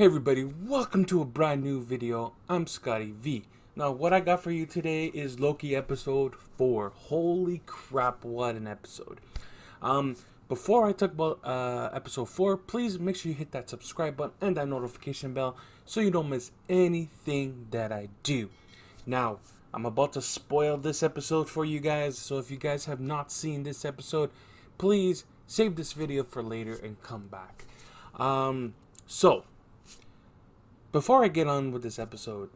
Hey everybody, welcome to a brand new video. I'm Scotty V. Now what I got for you today is Loki episode 4. Holy crap, what an episode. Before I talk about episode 4, please make sure you hit that subscribe button and that notification bell so you don't miss anything that I do. Now, I'm about to spoil this episode for you guys, so if you guys have not seen this episode, please save this video for later and come back. So before I get on with this episode,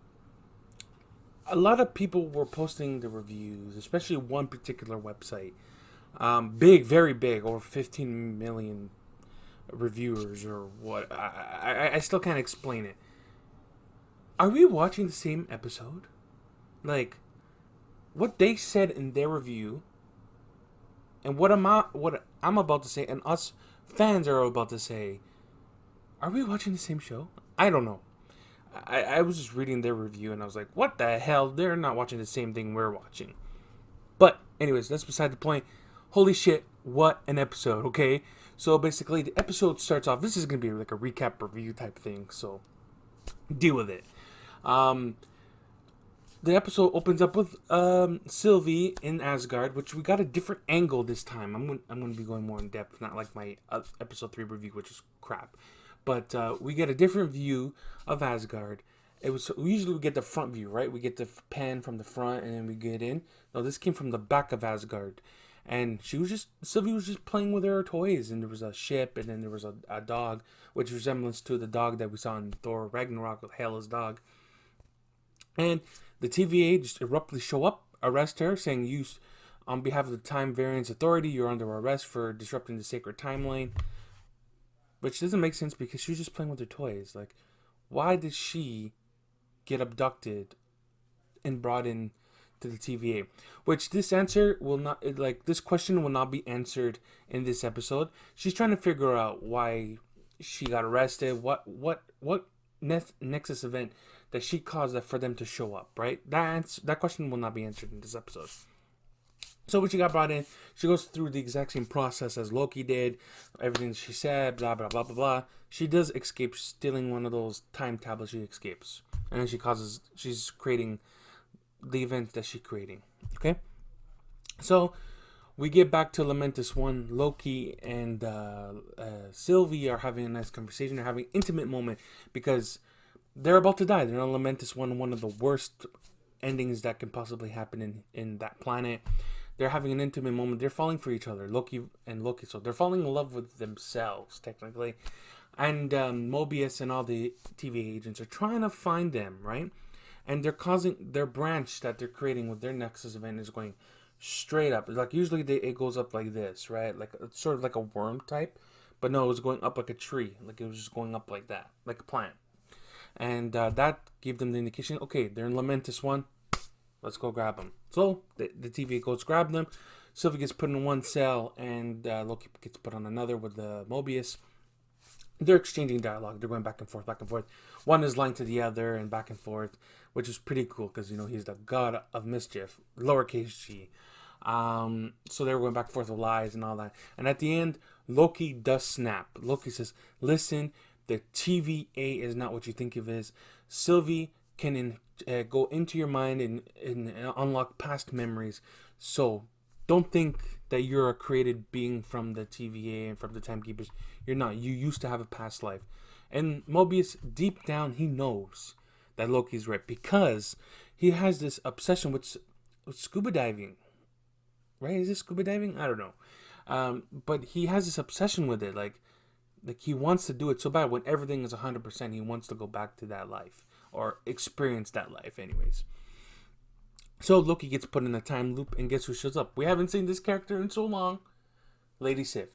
a lot of people were posting the reviews, especially one particular website. Big, very big, over 15 million reviewers or what. I still can't explain it. Are we watching the same episode? Like, what they said in their review and what I'm about to say and us fans are about to say, are we watching the same show? I don't know. I was just reading their review and I was like, what the hell? They're not watching the same thing we're watching. But, anyways, that's beside the point. Holy shit, what an episode, okay? So, basically, the episode starts off. This is going to be like a recap review type thing, so deal with it. The episode opens up with Sylvie in Asgard, which we got a different angle this time. I'm going to be going more in depth, not like my episode 3 review, which is crap. But we get a different view of Asgard. Usually we get the front view, right? We get the pan from the front and then we get in. No, this came from the back of Asgard. And Sylvie was just playing with her toys. And there was a ship and then there was a dog, which resembles to the dog that we saw in Thor Ragnarok with Hela's dog. And the TVA just abruptly show up, arrest her, saying, "You, on behalf of the Time Variance Authority, you're under arrest for disrupting the sacred timeline." Which doesn't make sense because she was just playing with her toys. Like, why did she get abducted and brought in to the TVA? Which this question will not be answered in this episode. She's trying to figure out why she got arrested. What nexus event that she caused for them to show up, right? That question will not be answered in this episode. So when she got brought in, she goes through the exact same process as Loki did. Everything she said, blah, blah, blah, blah, blah. She does escape stealing one of those time tablets. She escapes. And then she's creating the event that she's creating. Okay? So we get back to Lamentus 1. Loki and Sylvie are having a nice conversation. They're having an intimate moment because they're about to die. They're on Lamentus 1, one of the worst endings that can possibly happen in that planet. They're having an intimate moment. They're falling for each other, Loki. So they're falling in love with themselves, technically. And Mobius and all the TVA agents are trying to find them, right? And they're causing their branch that they're creating with their Nexus event is going straight up. Like usually it goes up like this, right? Like it's sort of like a worm type, but no, it was going up like a tree. Like it was just going up like that, like a plant. And that gave them the indication, okay, they're in Lamentus 1. Let's go grab them. So the TVA goes grab them. Sylvie gets put in one cell, and Loki gets put on another with the Mobius. They're exchanging dialogue. They're going back and forth, back and forth. One is lying to the other and back and forth, which is pretty cool because, he's the god of mischief, lowercase g. So they were going back and forth with lies and all that. And at the end, Loki does snap. Loki says, listen, the TVA is not what you think it is. Sylvie can go into your mind and unlock past memories. So don't think that you're a created being from the TVA and from the Timekeepers. You're not. You used to have a past life. And Mobius, deep down, he knows that Loki's right because he has this obsession with scuba diving. Right? Is it scuba diving? I don't know. But he has this obsession with it. Like he wants to do it so bad. When everything is 100%, he wants to go back to that life. Or experience that life anyways. So Loki gets put in a time loop and guess who shows up? We haven't seen this character in so long. Lady Sif.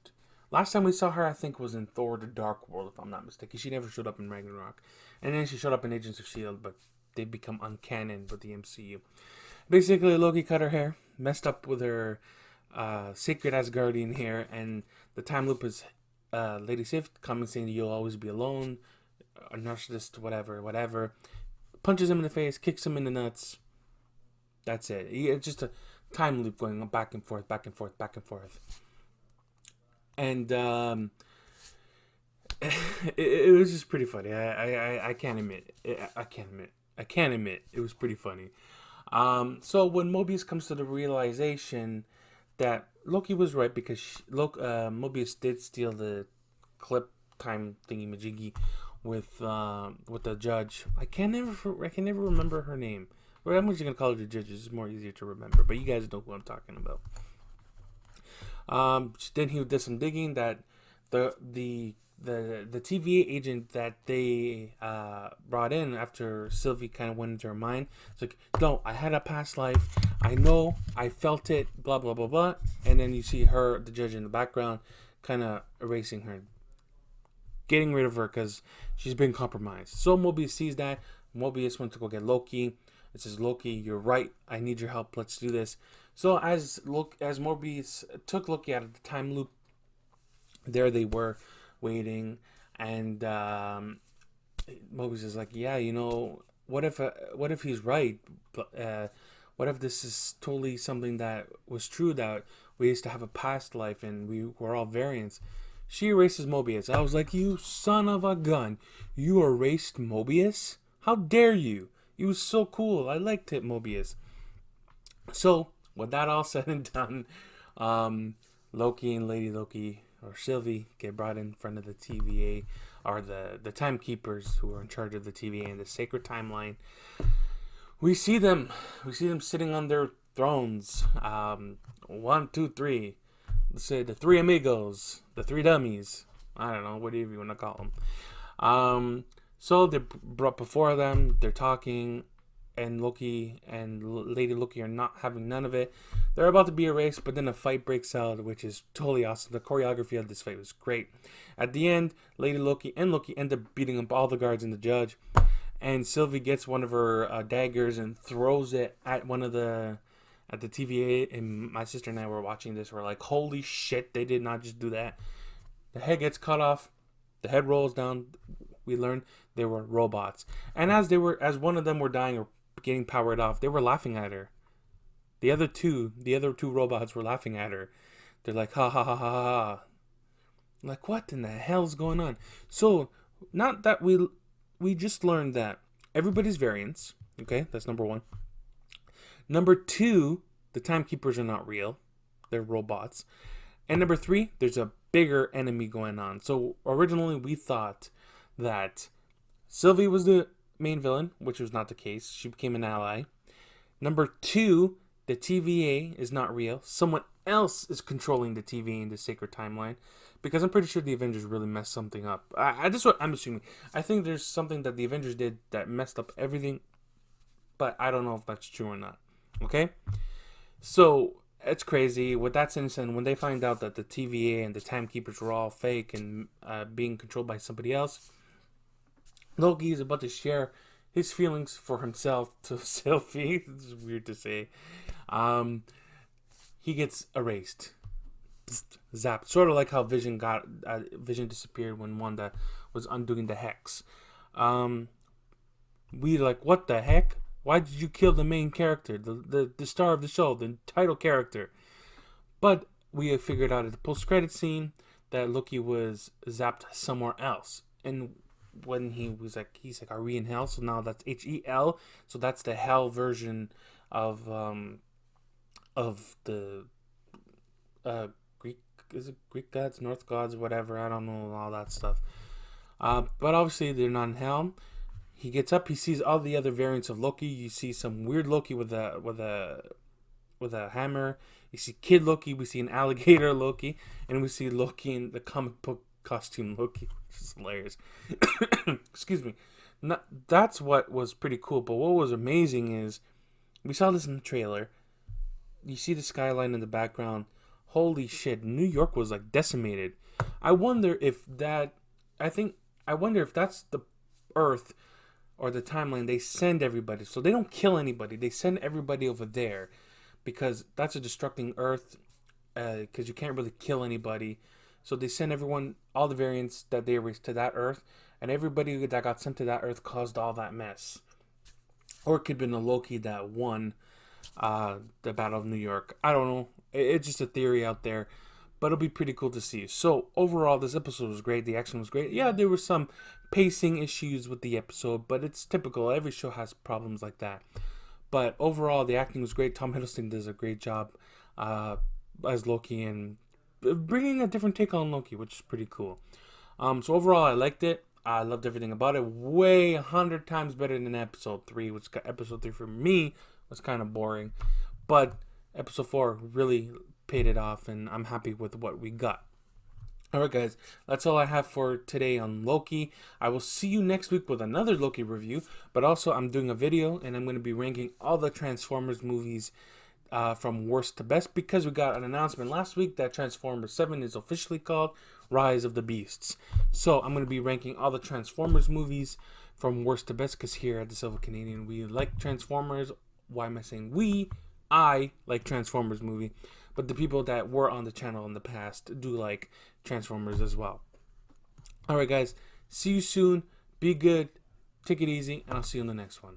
Last time we saw her I think was in Thor the Dark World if I'm not mistaken. She never showed up in Ragnarok. And then she showed up in Agents of S.H.I.E.L.D. but they become uncanon with the MCU. Basically Loki cut her hair, messed up with her sacred Asgardian hair, and the time loop is Lady Sif coming saying you'll always be alone. A narcissist, whatever. Punches him in the face, kicks him in the nuts. That's it. It's just a time loop going back and forth, back and forth, back and forth. And it was just pretty funny. I can't admit. I can't admit it was pretty funny. So when Mobius comes to the realization that Loki was right because Mobius did steal the clip time thingy majiggy with the judge. I can never remember her name. Well, I'm just gonna call her the judge. It's more easier to remember. But you guys know who I'm talking about. Then he did some digging that the TVA agent that they brought in after Sylvie kind of went into her mind. It's like, no, I had a past life. I know, I felt it. Blah blah blah blah. And then you see her, the judge in the background, kind of erasing her, getting rid of her because she's been compromised. So Mobius sees that. Mobius went to go get Loki. It says, Loki, you're right. I need your help. Let's do this. So as Mobius took Loki out of the time loop, there they were waiting, and Mobius is like, yeah, what if he's right? What if this is totally something that was true, that we used to have a past life and we were all variants? She erases Mobius. I was like, you son of a gun. You erased Mobius? How dare you? He was so cool. I liked it, Mobius. So, with that all said and done, Loki and Lady Loki, or Sylvie, get brought in front of the TVA, or the timekeepers who are in charge of the TVA and the sacred timeline. We see them sitting on their thrones. 1, 2, 3. Let's say the three amigos, the three dummies. I don't know, whatever you want to call them. So they're brought before them. They're talking, and Loki and Lady Loki are not having none of it. They're about to be erased, but then a fight breaks out, which is totally awesome. The choreography of this fight was great. At the end, Lady Loki and Loki end up beating up all the guards and the judge. And Sylvie gets one of her daggers and throws it at the TVA. And my sister and I were watching this. We're like, holy shit, they did not just do that. The head gets cut off. The head rolls down. We learned they were robots. And as one of them were dying or getting powered off, they were laughing at her. The other two robots were laughing at her. They're like, ha ha ha ha ha. Like, what in the hell's going on? So, not that we just learned that everybody's variants. Okay, that's number one. Number two, the timekeepers are not real. They're robots. And number three, there's a bigger enemy going on. So originally we thought that Sylvie was the main villain, which was not the case. She became an ally. Number two, the TVA is not real. Someone else is controlling the TVA in the sacred timeline. Because I'm pretty sure the Avengers really messed something up. That's what I'm assuming. I think there's something that the Avengers did that messed up everything. But I don't know if that's true or not. Okay? So, it's crazy. With that sense, and when they find out that the TVA and the timekeepers were all fake and being controlled by somebody else, Loki is about to share his feelings for himself to Sylvie. This is weird to say. He gets erased. Zapped. Sort of like how Vision disappeared when Wanda was undoing the hex. We like, what the heck? Why did you kill the main character, the star of the show, the title character? But we have figured out at the post-credit scene that Loki was zapped somewhere else. And when he's like, are we in hell? So now that's HEL. So that's the hell version of the Greek. Is it Greek gods, North gods, whatever? I don't know all that stuff. But obviously they're not in hell. He gets up. He sees all the other variants of Loki. You see some weird Loki with a hammer. You see Kid Loki. We see an alligator Loki, and we see Loki in the comic book costume Loki. Which is hilarious. Excuse me. That's what was pretty cool. But what was amazing is we saw this in the trailer. You see the skyline in the background. Holy shit! New York was like decimated. I wonder if that's the Earth. Or the timeline, they send everybody. So they don't kill anybody. They send everybody over there. Because that's a destructing Earth. Because you can't really kill anybody. So they send everyone, all the variants that they erased to that Earth. And everybody that got sent to that Earth caused all that mess. Or it could have been a Loki that won the Battle of New York. I don't know. It's just a theory out there. but it'll be pretty cool to see. So overall, this episode was great. The action was great. Yeah, there were some pacing issues with the episode, but it's typical. Every show has problems like that. But overall, the acting was great. Tom Hiddleston does a great job as Loki and bringing a different take on Loki, which is pretty cool. So overall, I liked it. I loved everything about it. Way 100 times better than episode 3, which episode 3 for me was kind of boring. But episode 4 really paid it off, and I'm happy with what we got. Alright guys, that's all I have for today on Loki. I will see you next week with another Loki review, but also I'm doing a video and I'm going to be ranking all the Transformers movies from worst to best, because we got an announcement last week that Transformers 7 is officially called Rise of the Beasts. So I'm going to be ranking all the Transformers movies from worst to best, because here at the Silver Canadian we like Transformers. Why am I saying we? I like Transformers movie, but the people that were on the channel in the past do like Transformers as well. Alright guys, see you soon. Be good. Take it easy, and I'll see you in the next one.